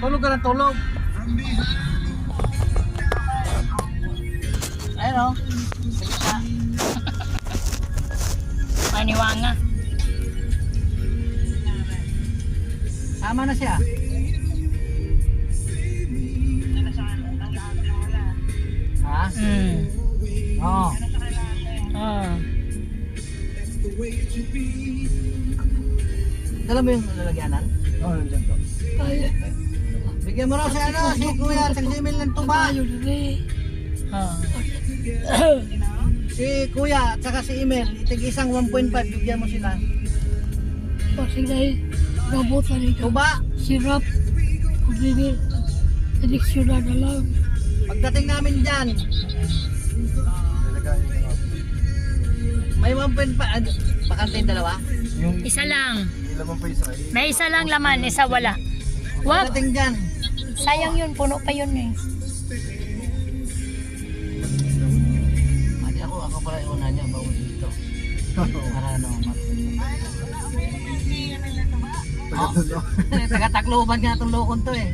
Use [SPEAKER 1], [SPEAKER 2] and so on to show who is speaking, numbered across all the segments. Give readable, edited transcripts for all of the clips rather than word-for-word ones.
[SPEAKER 1] Tulog ka ng tulog.
[SPEAKER 2] Ayun o.
[SPEAKER 3] Maniwanga.
[SPEAKER 2] Tama na siya. Ha? Oo.
[SPEAKER 3] Oh.
[SPEAKER 2] Dala mo yung lalagyanan?
[SPEAKER 1] Oo, nandiyan to.
[SPEAKER 2] Bigyan mo raw si ano, si Kuya, tag-simil ng tuba.
[SPEAKER 3] Oh.
[SPEAKER 2] Si Kuya, at saka si Emil, itig isang 1.5, bigyan mo sila.
[SPEAKER 4] Sige, gabot na rin ka.
[SPEAKER 2] Tuba,
[SPEAKER 4] Sirap. Hindi, adiksyonan na lang.
[SPEAKER 2] pagdating namin dyan, may 1.5, bakante yung dalawa?
[SPEAKER 1] Yung
[SPEAKER 3] Isa lang.
[SPEAKER 1] ilaman pa isa.
[SPEAKER 3] May isa lang laman, isa wala. Wag,
[SPEAKER 2] Pagdating dyan,
[SPEAKER 3] sayang yun, puno pa yun eh.
[SPEAKER 2] Adi ako pala yung una niya, bawal dito. Para ano, taga-Tacloban nga itong lokon to eh.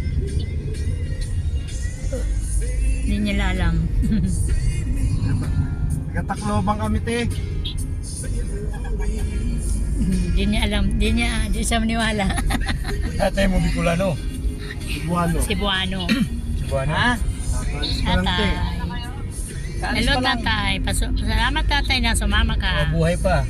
[SPEAKER 3] Hindi nila alam.
[SPEAKER 1] Nagataklobang kami, te.
[SPEAKER 3] Hindi niya alam, hindi siya maniwala.
[SPEAKER 1] Tatay mo, Bicolano. Cebuano.
[SPEAKER 3] Cebuano.
[SPEAKER 1] Cebuano.
[SPEAKER 2] Ha?
[SPEAKER 3] Tatay.
[SPEAKER 2] Kaalis
[SPEAKER 3] Hello
[SPEAKER 2] pa lang.
[SPEAKER 3] tatay. Salamat tatay na sumama ka.
[SPEAKER 1] Mabuhay pa.